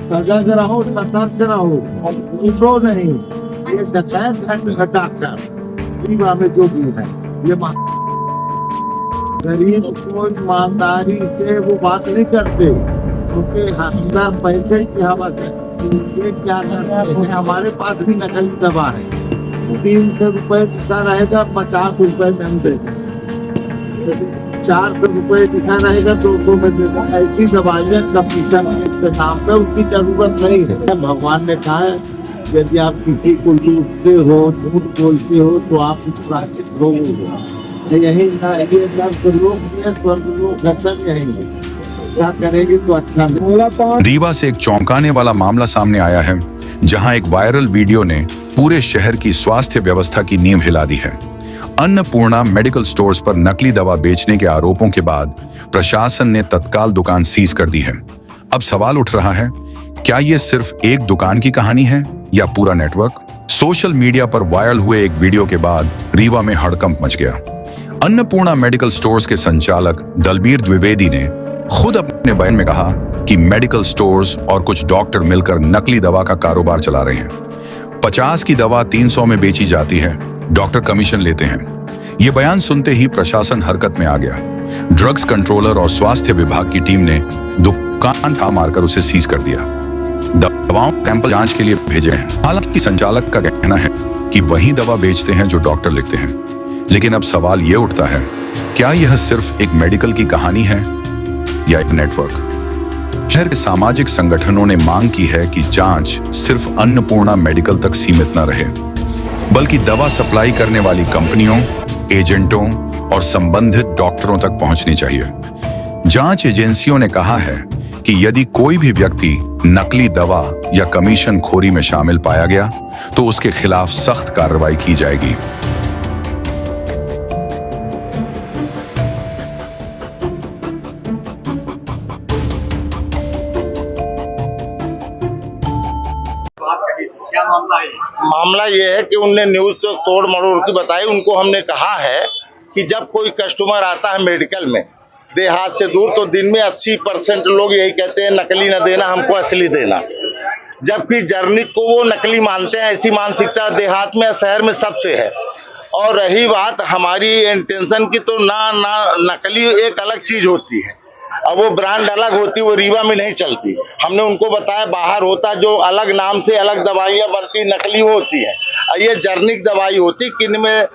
सजग रहो, सतर्क रहो, झूठो नहीं। ये डकैत है डॉक्टर रीवा में जो भी है, ये गरीब को ईमानदारी से वो बात नहीं करते, क्योंकि अंदर पैसे की हवस है। ये क्या करते हैं, हमारे पास भी नकली दवा है, 300 रुपए का रहेगा, 50 रुपए में हम देंगे। 400 रुपए लिखा रहेगा, 200 में देगा। ऐसी दवाइयाँ कमीशन के नाम पे उसकी जरूरत नहीं है। भगवान ने कहा है, यदि आप किसी को लूटते हो, झूठ बोलते हो, तो आप प्राश्चित होगे। यही ना, ये सब लोग स्वर्ग लोग सब यही है। अच्छा करेंगे तो अच्छा मिलेगा। रीवा से एक चौंकाने वाला मामला सामने आया है, जहां एक वायरल वीडियो ने पूरे शहर की स्वास्थ्य व्यवस्था की नींव हिला दी है। अन्नपूर्णा मेडिकल स्टोर्स पर नकली दवा बेचने के आरोपों के बाद प्रशासन ने तत्काल दुकान सीज कर दी है। अब सवाल उठ रहा है, क्या ये सिर्फ एक दुकान की कहानी है या पूरा नेटवर्क? सोशल मीडिया पर वायरल हुए एक वीडियो के बाद रीवा में हड़कंप मच गया। अन्नपूर्णा मेडिकल स्टोर्स के संचालक दलबीर द्विवेदी ने खुद अपने बयान में कहा कि मेडिकल स्टोर्स और कुछ डॉक्टर मिलकर नकली दवा का कारोबार चला रहे हैं। 50 की दवा 300 में बेची जाती है, डॉक्टर कमीशन लेते हैं। ये बयान सुनते ही प्रशासन हरकत में आ गया। ड्रग्स कंट्रोलर और स्वास्थ्य विभाग की टीम ने दुकान का मारकर उसे सीज कर दिया। दवाओं सैंपल जांच के लिए भेजे हैं। हालांकि संचालक का कहना है कि वही दवा बेचते हैं जो डॉक्टर लिखते हैं। लेकिन अब सवाल ये उठता है, क्या यह सिर्फ एक मेडिकल की कहानी है या एक नेटवर्क? शहर के सामाजिक संगठनों ने मांग की है कि जांच सिर्फ अन्नपूर्णा मेडिकल तक सीमित न रहे, बल्कि दवा सप्लाई करने वाली कंपनियों, एजेंटों और संबंधित डॉक्टरों तक पहुंचनी चाहिए। जांच एजेंसियों ने कहा है कि यदि कोई भी व्यक्ति नकली दवा या कमीशन खोरी में शामिल पाया गया तो उसके खिलाफ सख्त कार्रवाई की जाएगी। क्या मामला है? मामला ये है कि उनने न्यूज तो तोड़ मरोड़ की बताई। उनको हमने कहा है कि जब कोई कस्टमर आता है मेडिकल में देहात से दूर, तो दिन में 80% लोग यही कहते हैं नकली न देना, हमको असली देना। जबकि जर्निक को वो नकली मानते हैं। ऐसी मानसिकता देहात में शहर में सबसे है। और रही बात हमारी इंटेंशन की, तो ना नकली एक अलग चीज होती है और वो ब्रांड अलग होती, वो रीवा में नहीं चलती। हमने उनको बताया बाहर होता जो अलग नाम से अलग दवाइयाँ बनती, नकली होती है। ये जर्निक दवाई होती, किन में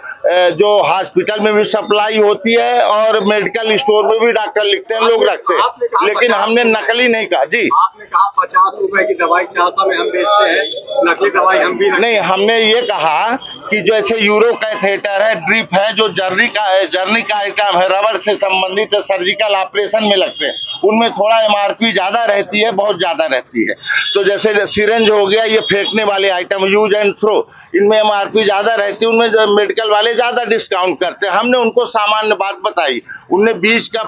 जो हॉस्पिटल में भी सप्लाई होती है और मेडिकल स्टोर में भी डॉक्टर लिखते हैं, लोग रखते हैं। लेकिन हमने नकली नहीं कहा जी। आपने कहा 50 रुपए की दवाई 400 में हम बेचते हैं, नकली दवाई हम भी नहीं, हमने ये कहा कि जैसे यूरो कैथेटर है, ड्रिप है, जो जर्निक आइटम है, रबड़ से संबंधित है, सर्जिकल ऑपरेशन में लगते हैं, उनमें थोड़ा MRP ज्यादा रहती है, बहुत ज्यादा रहती है। तो जैसे सिरिंज हो गया, ये फेंकने वाले आइटम यूज एंड थ्रो, इनमें MRP ज्यादा रहती है, उनमें जो मेडिकल वाले ज्यादा डिस्काउंट करते हैं। हमने उनको सामान्य बात बताई, उनने बीच का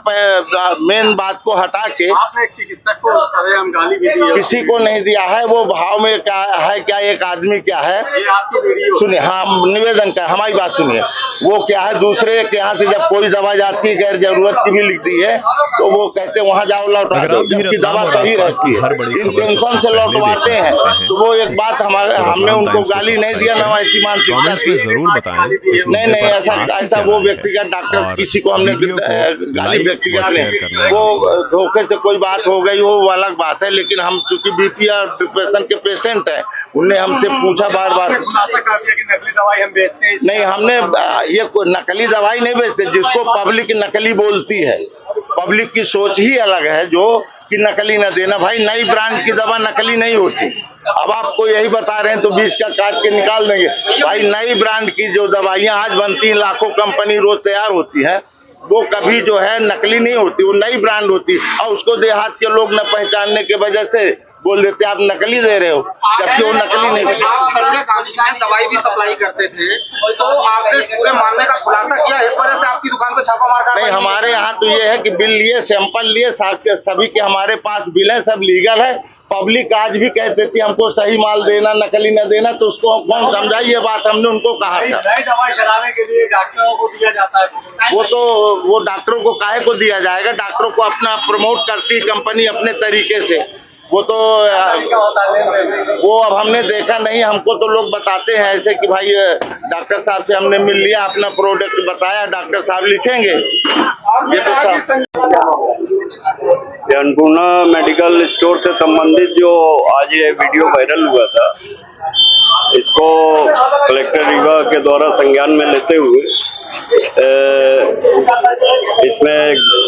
मेन बात को हटा के आपने एक चिकित्सक को सरेआम गाली भी दी है। किसी को नहीं दिया है। वो भाव में क्या है, क्या एक आदमी क्या है, ये आपकी वीडियो सुनिए, हाँ निवेदन का हमारी बात सुनिए। वो क्या है, दूसरे के यहाँ से जब कोई दवा जाती है गैर जरूरत की भी लिखती है, तो वो कहते हैं वहाँ जाओ लौटा दो, जबकि दवा सही रहती है। इंटेंशन से लौटवाते हैं। तो वो एक बात हमने उनको गाली नहीं दिया, ना ऐसी मानसिकता थी। जरूर बताएं। नहीं, ऐसा वो व्यक्तिगत डॉक्टर किसी को हमने गाली व्यक्तिगत नहीं, वो धोखे से कोई बात हो गई वो अलग बात है। लेकिन हम चूंकि BP और डिप्रेशन के पेशेंट हैं, उनने हमसे पूछा बार बार। नकली दवाई हम बेचते हैं? नहीं, हमने ये नकली दवाई नहीं बेचते। जिसको पब्लिक नकली बोलती है, पब्लिक की सोच ही अलग है जो कि नकली न देना। भाई नई ब्रांड की दवा नकली नहीं होती। अब आपको यही बता रहे हैं तो बीच का काट के निकाल देंगे। भाई नई ब्रांड की जो दवाइयां आज बनती हैं, लाखों कंपनी रोज तैयार होती है, वो कभी जो है नकली नहीं होती, वो नई ब्रांड होती। और उसको देहात के लोग न पहचानने की वजह से बोल देते आप नकली दे रहे हो, जबकि वो नकली नहीं। आप दवाई भी सप्लाई करते थे, तो आपने इस पूरे मामले का खुलासा किया, इस वजह से आपकी दुकान पे छापा मार? नहीं, हमारे यहाँ तो ये है कि बिल लिए, सैंपल लिए, सभी के हमारे पास बिल है, सब लीगल है। पब्लिक आज भी कहते थी हमको सही माल देना, नकली न देना, तो उसको कौन समझाई? ये बात हमने उनको कहा था। नई दवाई चलाने के लिए डॉक्टरों को दिया जाता है। वो डॉक्टरों को काहे को दिया जाएगा? डॉक्टरों को अपना प्रमोट करती है कंपनी अपने तरीके से। वो तो वो अब हमने देखा नहीं, हमको तो लोग बताते हैं ऐसे कि भाई डॉक्टर साहब से हमने मिल लिया, अपना प्रोडक्ट बताया, डॉक्टर साहब लिखेंगे। ये तो ये अन्नपूर्णा मेडिकल स्टोर से संबंधित जो आज ये वीडियो वायरल हुआ था, इसको कलेक्टर रीवा के द्वारा संज्ञान में लेते हुए इसमें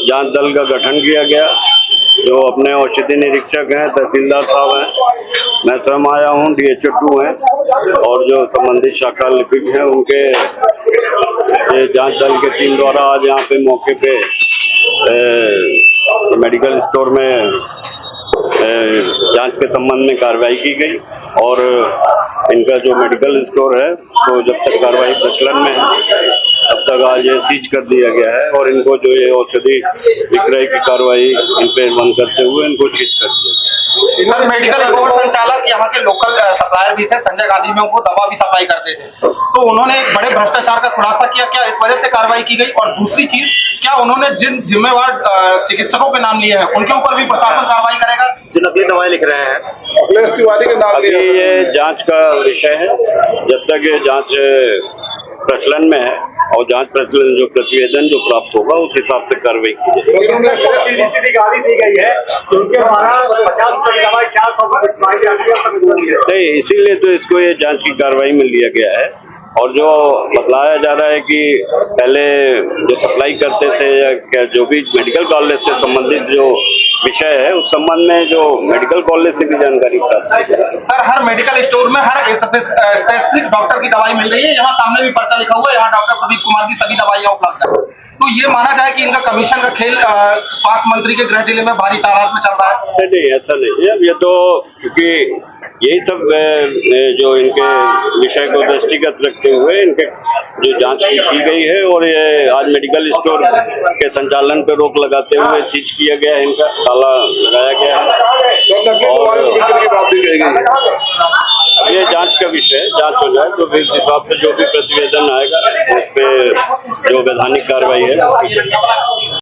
जांच दल का गठन किया गया, जो अपने औषधि निरीक्षक हैं, तहसीलदार साहब हैं, मैं स्वयं आया हूँ, DHO 2 हैं, और जो संबंधित शाखा लिपिक हैं उनके जांच दल के टीम द्वारा आज यहाँ पे मौके पे मेडिकल स्टोर में जांच के संबंध में कार्रवाई की गई और इनका जो मेडिकल स्टोर है तो जब तक कार्रवाई प्रचलन में है तब तक आज ये सीज कर दिया गया है और इनको जो ये औषधि विक्रय की कार्रवाई इन पे बंद करते हुए इनको सीज कर दिया गया। इधर मेडिकल स्टोर संचालक यहाँ के लोकल सप्लायर भी थे, संजय गांधी में वो दवा भी सप्लाई करते थे, तो उन्होंने एक बड़े भ्रष्टाचार का खुलासा किया, क्या इस वजह से कार्रवाई की गई? और दूसरी चीज, क्या उन्होंने जिन जिम्मेवार चिकित्सकों के नाम लिए हैं उनके ऊपर भी प्रशासन कार्रवाई करेगा जो नकली दवाई लिख रहे हैं? अखिलेश तिवारी के नाम अभी ये जांच का विषय है, जब तक ये जांच प्रचलन में है और जांच प्रचलन जो प्रतिवेदन जो प्राप्त होगा उस हिसाब से कार्रवाई की जाएगी। सीधी गाड़ी दी गई है तो उनके द्वारा 50 रुपए की दवाई 400 नहीं, इसीलिए तो इसको ये जांच की कार्रवाई में लिया गया है। और जो बतलाया जा रहा है कि पहले जो सप्लाई करते थे या जो भी मेडिकल कॉलेज से संबंधित जो विषय है उस संबंध में जो मेडिकल कॉलेज से भी जानकारी प्राप्त है। सर, हर मेडिकल स्टोर में हर स्पेसिफिक डॉक्टर की दवाई मिल रही है, यहाँ सामने भी पर्चा लिखा हुआ है, यहाँ डॉक्टर प्रदीप कुमार की सभी दवाइयाँ उपलब्ध है, तो ये माना जाए कि इनका कमीशन का खेल स्वास्थ्य मंत्री के गृह जिले में भारी तादाद में चल रहा है? नहीं, ऐसा नहीं है। ये तो चूंकि यही सब जो इनके विषय को दृष्टिगत रखते हुए इनके जो जांच की गई है और ये आज मेडिकल स्टोर के संचालन पर रोक लगाते हुए सीज किया गया है, इनका ताला लगाया गया है और ये जांच का विषय है, जांच हो जाए तो फिर हिसाब से जो भी प्रतिवेदन आएगा उस पर जो वैधानिक कार्रवाई है